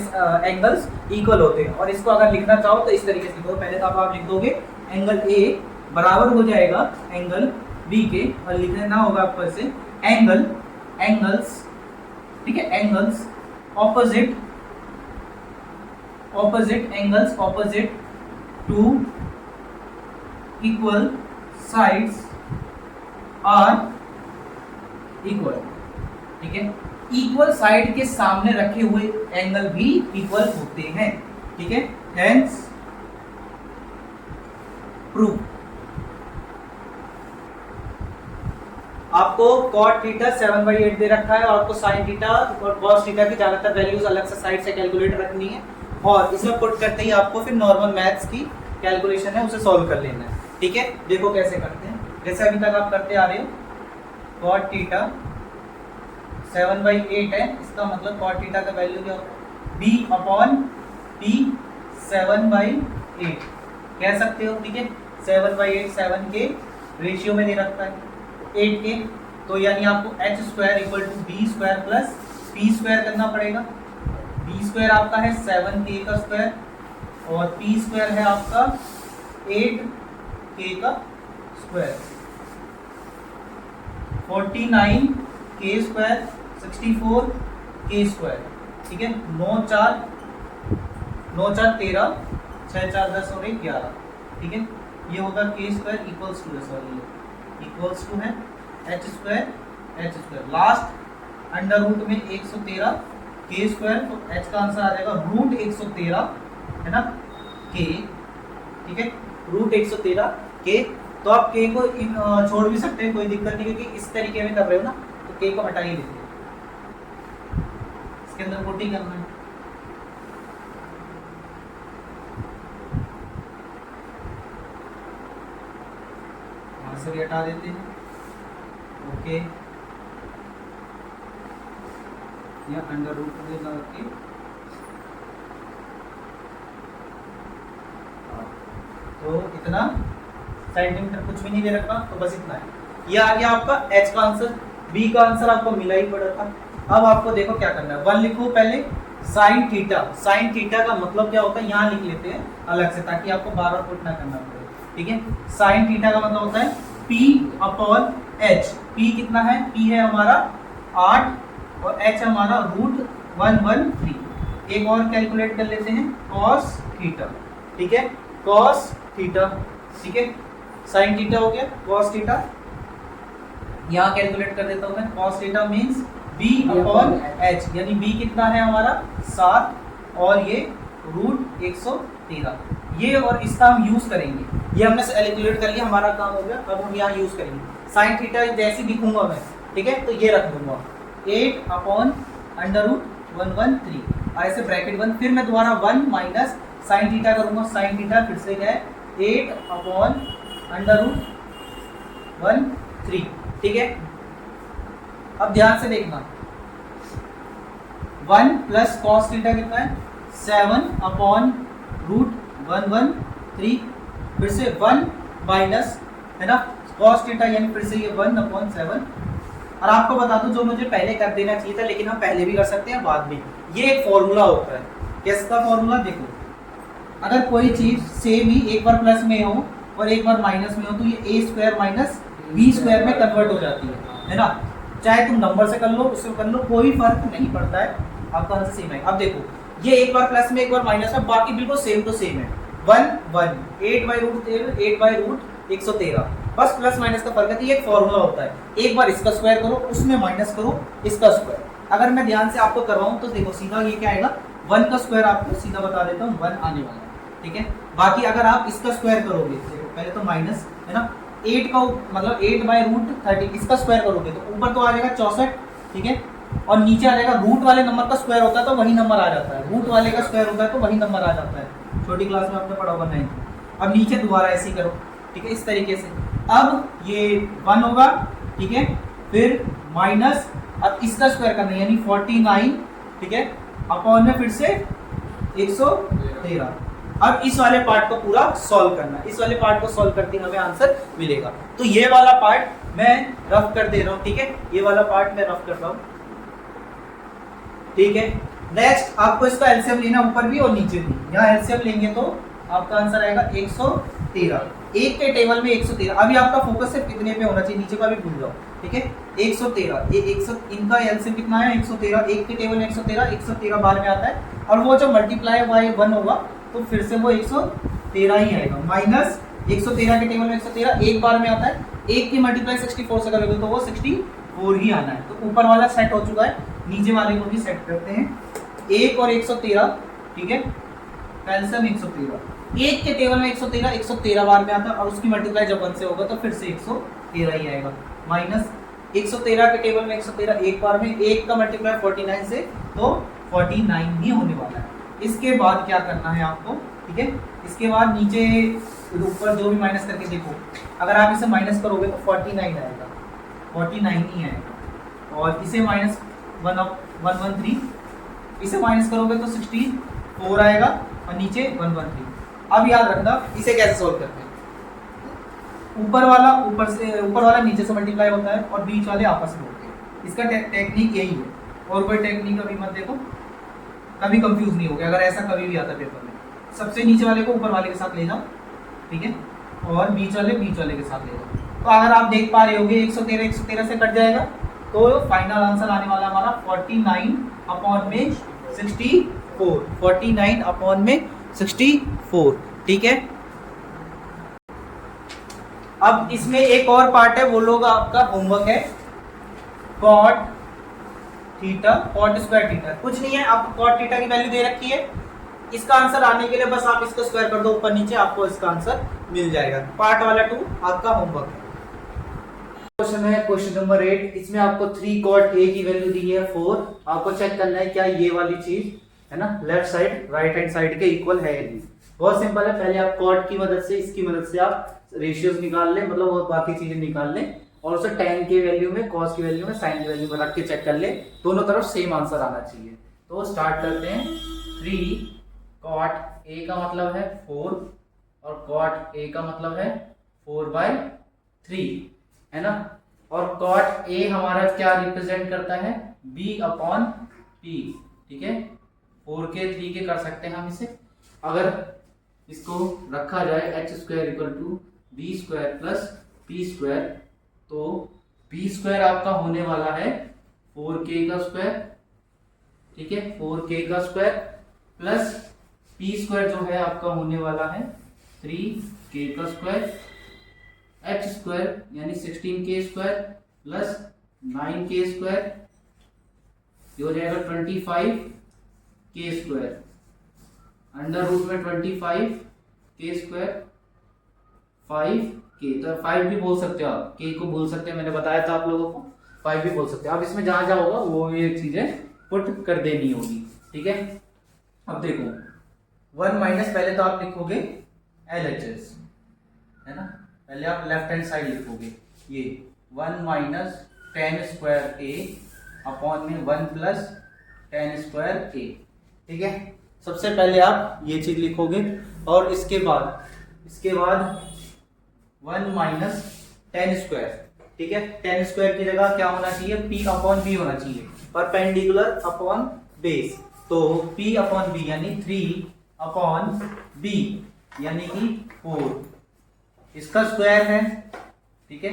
[SPEAKER 1] एंगल्स इक्वल होते हैं। और इसको अगर लिखना चाहो तो इस तरीके से लिखो, पहले तो आप लिख दोगे एंगल ए बराबर हो जाएगा एंगल बी के, और लिखना होगा आपको ऐसे एंगल्स, ठीक है, angles opposite angles opposite to equal sides are equal, ठीक है, इक्वल साइड के सामने रखे हुए एंगल भी इक्वल होते हैं, ठीक है, हेंस प्रूव। आपको cot थीटा 7/8 दे रखा है और आपको sin थीटा और cos थीटा की ज्यादातर वैल्यूज अलग से साइड से कैलकुलेट रखनी है और इसमें पुट करते ही आपको फिर नॉर्मल मैथ्स की कैलकुलेशन है उसे सॉल्व कर लेना है। ठीक है, देखो कैसे करते हैं। जैसे अभी तक आप करते आ रहे हो, cot थीटा 7/8 है, इसका मतलब cot थीटा का वैल्यू क्या होता है, b/p 7/8 कह सकते हो। ठीक है, 7/8 7 के रेशियो में दे रखा है 8 के, तो यानी आपको h² = b² प्लस p² करना पड़ेगा। b² आपका है 7k का स्क्वायर और p² है आपका 8k का square. 49k square 64k square. ठीक है, 9 4 13, 6 4 10 और 1 11। ठीक है, ये होगा k² इक्वल्स टू है h²। लास्ट अंडर रूट में 113 k², तो h का आंसर आ जाएगा रूट 113 है ना k। ठीक है, रूट 113 k। तो आप k को छोड़ भी सकते हैं, कोई दिक्कत नहीं, क्योंकि इस तरीके में कर रहे हो ना, तो k को हटा ही देते हैं, इसके अंदर पुट ही करना है। से भी हटा देते हैं। ओके, या अंडर रूट में लगा के तो इतना सेंटीमीटर कुछ भी नहीं दे रखा, तो बस इतना है। ये आ गया आपका h का आंसर। b का आंसर आपको मिला ही पड़ा था। अब आपको देखो क्या करना है, 1 लिखो पहले sin थीटा। sin थीटा का मतलब क्या होता है यहाँ लिख लेते हैं अलग से, ताकि आपको बार बार पुट ना करना पड़े। ठीक है, sin थीटा का मतलब होता है p/h। p कितना है, p है हमारा 8 और h हमारा रूट 113। एक और कैलकुलेट कर लेते हैं, cos थीटा। ठीक है, cos थीटा। ठीक है, sin थीटा हो गया, cos थीटा यहाँ कैलकुलेट कर देता हूँ मैं। cos थीटा मीन्स b/h, यानी b कितना है हमारा 7 और ये रूट 113। ये और इसका हम यूज करेंगे, ये हमने कैलकुलेट कर लिया, हमारा काम हो गया। अब हम यहाँ यूज करेंगे sin थीटा जैसे लिखूंगा मैं। ठीक है, तो ये रख दूंगा 8/√113 ऐसे ब्रैकेट 1, फिर मैं दोबारा 1 माइनस sin थीटा करूंगा। sin थीटा फिर से क्या है 8/√113। ठीक है, अब ध्यान से देखना, 1 प्लस cos थीटा कितना है 7/√113, फिर से 1 माइनस है ना cos थीटा, यानी फिर से ये 1/7। और आपको बता दूं, जो मुझे पहले कर देना चाहिए था, लेकिन हम पहले भी कर सकते हैं बाद में। ये एक फॉर्मूला होता है, किसका फॉर्मूला देखो, अगर कोई चीज सेम ही एक बार प्लस में हो और एक बार माइनस में हो, तो ये a² माइनस b² में कन्वर्ट हो जाती है ना। चाहे तुम नंबर से कर लो, उससे कर लो, कोई फर्क नहीं पड़ता है, आपका आंसर सेम है। अब देखो, ये एक बार प्लस में एक बार माइनस में, बाकी बिल्कुल सेम टू सेम है। 1 1 8/√113, बस प्लस माइनस का फर्क है। तो ये एक फॉर्मूला होता है, एक बार इसका स्क्वायर करो, उसमें माइनस करो इसका स्क्वायर। अगर मैं ध्यान से आपको करवाऊं तो देखो सीधा ये क्या आएगा, 1 का स्क्वायर आपको सीधा बता देता हूँ 1 आने वाला है। ठीक है, बाकी अगर आप इसका स्क्वायर करोगे, देखो पहले तो माइनस है ना, 8 का मतलब 8/√30 इसका स्क्वायर करोगे तो ऊपर तो आ जाएगा 64। ठीक है, और नीचे आ जाएगा, रूट वाले नंबर का स्क्वायर होता है तो वही नंबर आ जाता है, रूट वाले का स्क्वायर होता है तो वही नंबर आ जाता है। छोटी क्लास में आपने पढ़ा होगा 9। अब नीचे दोबारा ऐसे ही करो। ठीक है, इस तरीके से अब ये 1 होगा। ठीक है, फिर माइनस, अब इसका स्क्वायर करना है यानी 49। ठीक है, अपॉन में फिर से 113। अब इस वाले पार्ट को पूरा सॉल्व करना है, इस वाले पार्ट को सॉल्व करते हमें आंसर मिलेगा। तो ये वाला पार्ट मैं रफ कर दे रहा हूँ। ठीक है, ये वाला पार्ट मैं रफ कर रहा हूँ। ठीक है, नेक्स्ट आपको इसका एलसीएम लेना ऊपर भी और नीचे भी। यहाँ एलसीएम लेंगे तो आपका आंसर आएगा 113। एक के टेबल में 113। अभी आपका फोकस सिर्फ कितने पे होना चाहिए, नीचे का भी भूल जाओ। ठीक है, 113, ये 100, इनका एलसीएम कितना है 113। एक के टेबल में 113 बार में आता है, और वो जो मल्टीप्लाई बाय 1 होगा तो फिर से वो 113 ही आएगा। माइनस 113 के टेबल में 113 एक बार में आता है, एक की मल्टीप्लाई 64 से करोगे तो वो 64 ही आना है। तो ऊपर वाला सेट हो चुका है, नीचे वाले को भी सेट करते हैं। 1 और 113। ठीक है, एलसीएम 113, एक के टेबल में 113 बार में आता है, और उसकी मल्टीप्लाई जब 1 से होगा तो फिर से 113 ही आएगा। माइनस 113 के टेबल में 113 एक बार में, एक का मल्टीप्लाई 49 से, तो 49 ही होने वाला है। इसके बाद क्या करना है आपको, ठीक है, इसके बाद नीचे ऊपर जो भी माइनस करके देखो, अगर आप इसे माइनस करोगे तो 49 आएगा, 49 ही आएगा। और इसे माइनस 113, इसे माइनस करोगे तो 64 आएगा और नीचे 113। अब याद रखना इसे कैसे सोल्व करते हैं, ऊपर वाला नीचे से मल्टीप्लाई होता है और बीच वाले आपस में होते हैं। इसका टेक्निक यही है, और कोई टेक्निक अभी मत देखो, कभी कंफ्यूज नहीं होगा। अगर ऐसा कभी भी आता है पेपर में, सबसे नीचे वाले को ऊपर वाले के साथ ले जाओ, ठीक है, और बीच वाले के साथ ले जाओ। तो अगर आप देख पा रहे होगे 113 से कट जाएगा, तो फाइनल आंसर आने वाला हमारा 49 अपॉन में 64, 49 अपॉन में 64, ठीक है। अब इसमें एक और पार्ट है, वो लोग आपका होमवर्क है, cot theta, cot square theta. कुछ नहीं है, आपको कॉट थीटा की वैल्यू दे रखी है, इसका आंसर आने के लिए बस आप इसको स्क्वायर कर दो ऊपर नीचे, आपको इसका आंसर मिल जाएगा। पार्ट वाला 2 आपका होमवर्क है। क्वेश्चन है क्वेश्चन नंबर 8, इसमें आपको 3 कॉट ए की वैल्यू दी है 4। आपको चेक करना है क्या ये वाली चीज है ना, left side right hand side के इक्वल है या नहीं। बहुत सिंपल है, पहले आप कॉट की मदद से, इसकी मदद से आप रेशियोज निकाल लें, मतलब वो बाकी चीजें निकाल लें, और उसे tan की वैल्यू में, cos की वैल्यू में, sin की वैल्यू में रख के चेक कर ले, दोनों तरफ सेम आंसर आना चाहिए। तो स्टार्ट करते हैं। 3 cot a का मतलब है 4 और cot a का मतलब है 4/3 है ना, और cot a हमारा क्या रिप्रेजेंट करता है, b अपॉन p, ठीक है। 4 के 3 के कर सकते हैं हम इसे, अगर इसको रखा जाए h square equal to B square plus P square, तो बी स्क्वायर आपका होने वाला है 4k का स्क्वायर, ठीक है, 4k का स्क्वायर प्लस पी स्क्वायर जो है आपका होने वाला है 3k का स्क्वायर, h स्क्वायर यानी 16k square plus 9k square, ये हो जाएगा 25k स्क्वायर, अंडर रूट में 25k स्क्वायर 5k, तो 5 भी बोल सकते हो आप, k को बोल सकते हैं, मैंने बताया था आप लोगों को 5 भी बोल सकते हो। अब इसमें जहां जहां होगा वो ये चीजें पुट कर देनी होगी, ठीक है। अब देखो 1 माइनस, पहले तो आप लिखोगे LHS है ना, पहले आप लेफ्ट हैंड साइड लिखोगे ये 1 minus tan square a upon में 1 प्लस tan स्क्वायर a, ठीक है। सबसे पहले आप ये चीज लिखोगे और इसके बाद 1 माइनस tan स्क्वायर, ठीक है। tan स्क्वायर की जगह क्या होना चाहिए, p अपॉन b होना चाहिए, परपेंडिकुलर अपॉन बेस, तो p अपॉन b यानी 3 अपॉन b यानी कि 4, इसका स्क्वायर है, ठीक है।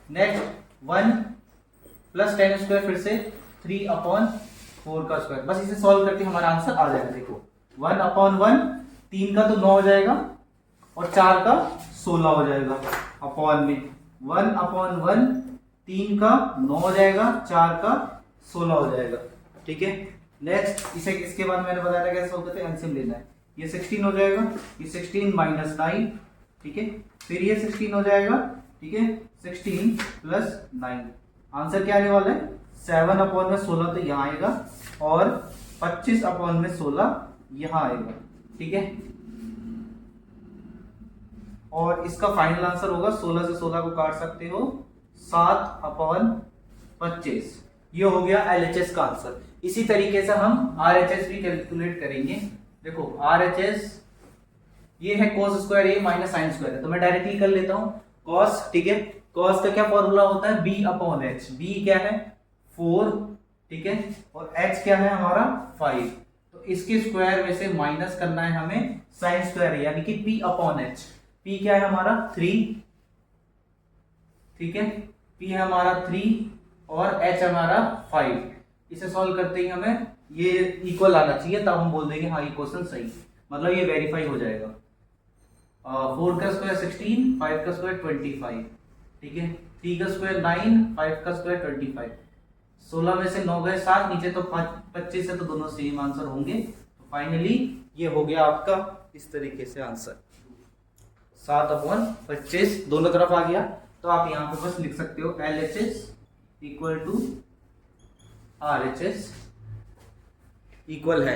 [SPEAKER 1] नेक्स्ट 1 प्लस tan स्क्वायर, फिर से 3 अपॉन 4 का स्क्वायर, बस इसे सॉल्व करके हमारा आंसर आ जाएगा। देखो 1 अपॉन 1, 3 का तो 9 हो जाएगा और 4 का 16 हो जाएगा, अपॉन में 1 अपॉन 1, 3 का 9 हो जाएगा, 4 का 16 हो जाएगा, ठीक है। नेक्स्ट इसे, इसके बाद मैंने बताया था कैसे सॉल्व करते हैं, एलसीएम लेना है, ये 16 हो जाएगा, ये 16 माइनस 9, ठीक है, फिर ये 16 हो जाएगा, ठीक है, 16 प्लस 9, आंसर क्या आने वाला है 7 अपॉन में 16 तो यहाँ आएगा, और 25 अपॉन में 16 यहाँ आएगा, ठीक है। और इसका फाइनल आंसर होगा 16 से 16 को काट सकते हो 7 अपॉन 25, ये हो गया LHS का आंसर। इसी तरीके से हम RHS भी कैलकुलेट करेंगे। देखो RHS ये है cos square a minus sine square है, तो मैं डायरेक्टली कर लेता हूँ cos, ठीक है। cos का क्या फॉर्मूला होता है, b अपॉन h, b क्या है 4, ठीक है, और h क्या है हमारा 5, तो इसके स्क्वायर में से माइनस करना है हमें साइन स्क्वायर यानी कि p अपॉन h, p क्या है हमारा 3, ठीक है, p है हमारा 3 और h हमारा 5, इसे सॉल्व करते ही हमें ये इक्वल आना चाहिए, तब हम बोल देंगे हाँ ये क्वेश्चन सही, मतलब ये वेरीफाई हो जाएगा। 4 का स्क्वायर 16, 5 का स्क्वायर 25, ठीक है, 3 का स्क्वायर 9, 5 का स्क्वायर 25, 16 में से 9 गए 7, नीचे तो 25 है, तो दोनों सेम आंसर होंगे, तो फाइनली ये हो गया आपका इस तरीके से आंसर 7 अपॉन 25 दोनों तरफ आ गया। तो आप यहाँ पे बस लिख सकते हो LHS equal to RHS equal है।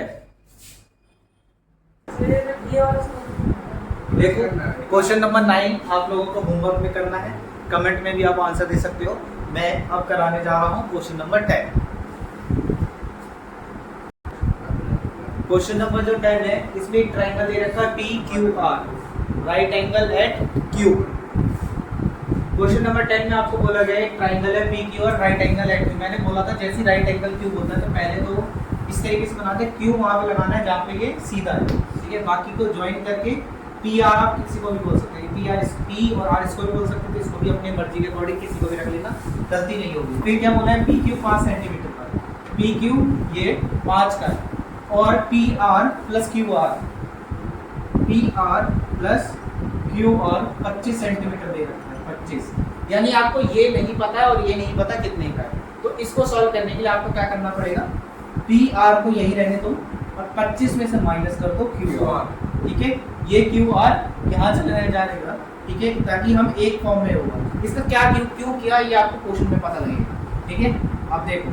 [SPEAKER 1] देखो क्वेश्चन नंबर 9 आप लोगों को होमवर्क में करना है, कमेंट में भी आप आंसर दे सकते हो। मैं अब कराने जा रहा हूँ क्वेश्चन नंबर 10। क्वेश्चन नंबर जो 10 है इसमें एक ट्राइंगल दे रखा है PQR, right angle at Q। Question number 10 में आपको बोला गया एक ट्राइंगल है PQR, right angle at Q। मैंने बोला था जैसे राइट एंगल Q होता है तो पहले तो इस तरीके से बनाते हैं, Q वहां पे लगाना है जहाँ पे ये सीधा है, ठीक है। बाकी को ज्वाइन करके PR आप किसी को भी बोल सकते हैं, PR P और R इसको भी बोल सकते हैं, तो इसको भी अपनी मर्जी के अकॉर्डिंग किसी को भी रख लेना, गलती नहीं होगी। फिर क्या बोला है PQ 5 सेंटीमीटर का, PQ ये 5 का है, और PR plus QR, PR plus QR 25 centimetre दे रखा है, 25। यानी आपको ये नहीं पता है और ये नहीं पता कितने का है, तो इसको सॉल्व करने के लिए आपको क्या करना पड़ेगा, PR को यही रहने दो और 25 में से माइनस कर दो QR, ठीक है। ये QR यहाँ चला जाएगा, ठीक है, ताकि हम एक फॉर्म में होगा। इसका क्या क्यों किया ये आपको क्वेश्चन में पता लगेगा, ठीक है। अब देखो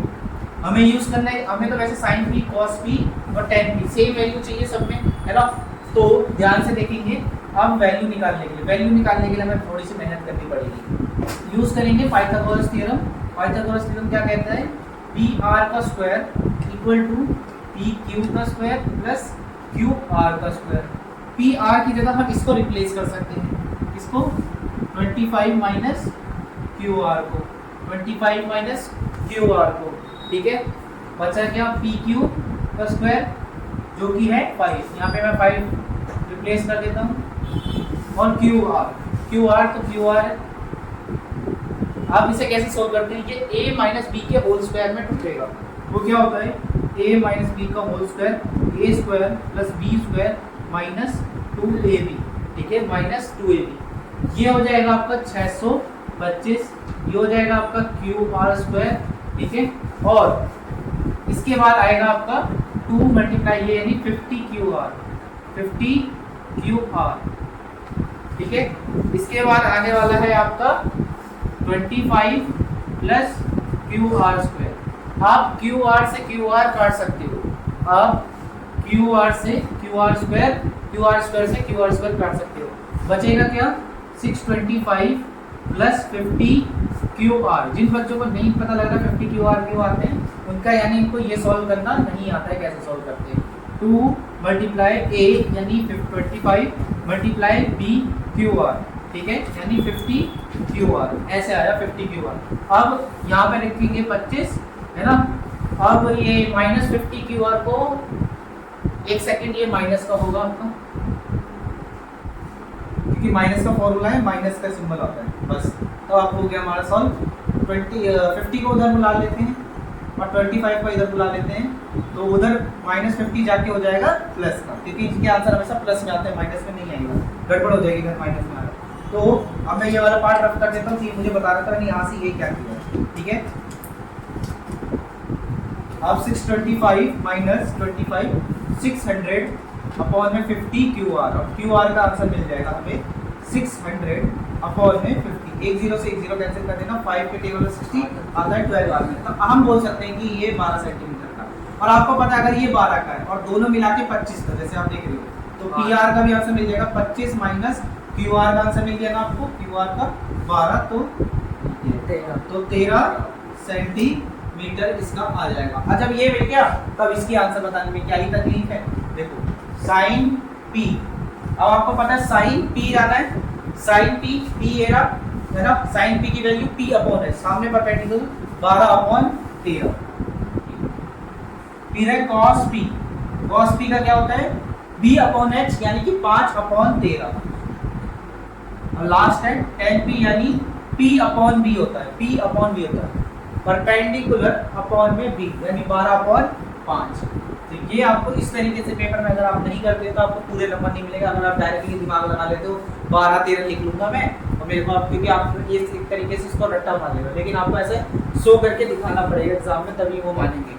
[SPEAKER 1] हमें यूज करना है, हमें तो वैसे sin p cos p और tan p सेम वैल्यू चाहिए सब में, है ना। तो ध्यान से देखेंगे, अब वैल्यू निकालने के लिए हमें थोड़ी सी मेहनत करनी पड़ेगी। यूज करेंगे पाइथागोरस थ्योरम। पाइथागोरस थ्योरम क्या कहता है, PR का स्क्वायर इक्वल टू PQ का स्क्वायर प्लस QR का स्क्वायर। PR की जगह हम इसको रिप्लेस कर सकते हैं, इसको 25 माइनस QR को, 25 माइनस QR को, ठीक है। बचा क्या, PQ का स्क्वायर जो कि है 5, यहाँ पे मैं 5 रिप्लेस कर देता हूँ, और QR तो QR है। आप इसे कैसे सोल्व करते हैं, ये A माइनस बी के होल स्क्वायर में टूटेगा, वो क्या होता है A माइनस बी का whole square, A square plus B square minus 2AB, ठीक है, माइनस 2AB। ये हो जाएगा आपका 625, ये हो जाएगा आपका QR स्क्वायर, ठीक है। और इसके बाद आएगा आपका 2 मल्टीप्लाई ये यानी 50QR, ठीक है। इसके बाद आने वाला है आपका 25 प्लस QR स्क्वायर। आप QR से QR काट सकते हो, आप QR से QR स्क्वायर से QR स्क्वायर काट सकते हो। बचेगा क्या, 625 प्लस 50QR। जिन बच्चों को नहीं पता लग रहा 50QR क्यों आते हैं उनका, यानी इनको ये सॉल्व करना नहीं आता है, कैसे सॉल्व करते हैं। 2 मल्टीप्लाई A यानी 25 मल्टीप्लाई B QR, ठीक है, यानी 50QR, ऐसे आया 50QR। अब यहाँ पे रखेंगे 25, है ना। अब ये माइनस 50QR को, एक सेकंड, ये माइनस का होगा आपका, क्योंकि माइनस का फॉर्मूला है, माइनस का सिंबल आता है, बस। तो आप हो गया हमारा सॉल्व। 50 को उधर बुला लेते हैं और 25 को इधर बुला लेते हैं, तो उधर माइनस 50 जाके हो जाएगा प्लस का, क्योंकि इसके आंसर हमेशा प्लस में आते हैं, माइनस में नहीं आएगा, गड़बड़ हो जाएगी अगर माइनस में आ रहा। तो अब मैं ये वाला पार्ट रफ कर देता हूँ कि मुझे बता रहा था नहीं, यहाँ से ये क्या किया, ठीक है। अब 625 माइनस 25 600 अपॉन में 50QR, और QR का आंसर मिल जाएगा हमें 600 अपॉन में 50। एक जीरो से एक जीरो कैंसिल कर देना, 5 के टेबल में 60 आता है 12 आता है, तो हम बोल सकते हैं कि ये 12 सेंटीमीटर का। और आपको पता है अगर ये 12 का है और दोनों मिला के 25 का, जैसे आप देख रहे हो, तो PR का भी आंसर मिल जाएगा 25 माइनस QR का आंसर मिल जाएगा आपको, QR का 12 तो 13 सेंटीमीटर इसका आ जाएगा। अच्छा जब ये मिल गया तब इसकी आंसर बताने में क्या ही तकलीफ है। देखो साइन P, अब आपको पता है साइन P आता है, साइन P ये रहा, है ना। साइन P की वैल्यू P अपॉन है, सामने परपेंडिकुलर 12 अपॉन 13। फिर है cos P, cos P का क्या होता है B अपॉन H, यानी कि 5 अपॉन 13। और लास्ट है tan P, यानी P अपॉन B होता है, P अपॉन B होता है, परपेंडिकुलर अपॉन में B, यानी 12 अपॉन 5। तो ये आपको इस तरीके से पेपर में अगर आप नहीं करते तो आपको पूरे नंबर नहीं मिलेगा। अगर आप डायरेक्टली दिमाग लगा लेते हो 12-13 लिख लूंगा मैं, और मेरे को आप, क्योंकि आप ये एक तरीके से इसको रट्टा मार लेगा, लेकिन आपको ऐसे शो करके दिखाना पड़ेगा एग्जाम में, तभी वो मानेंगे।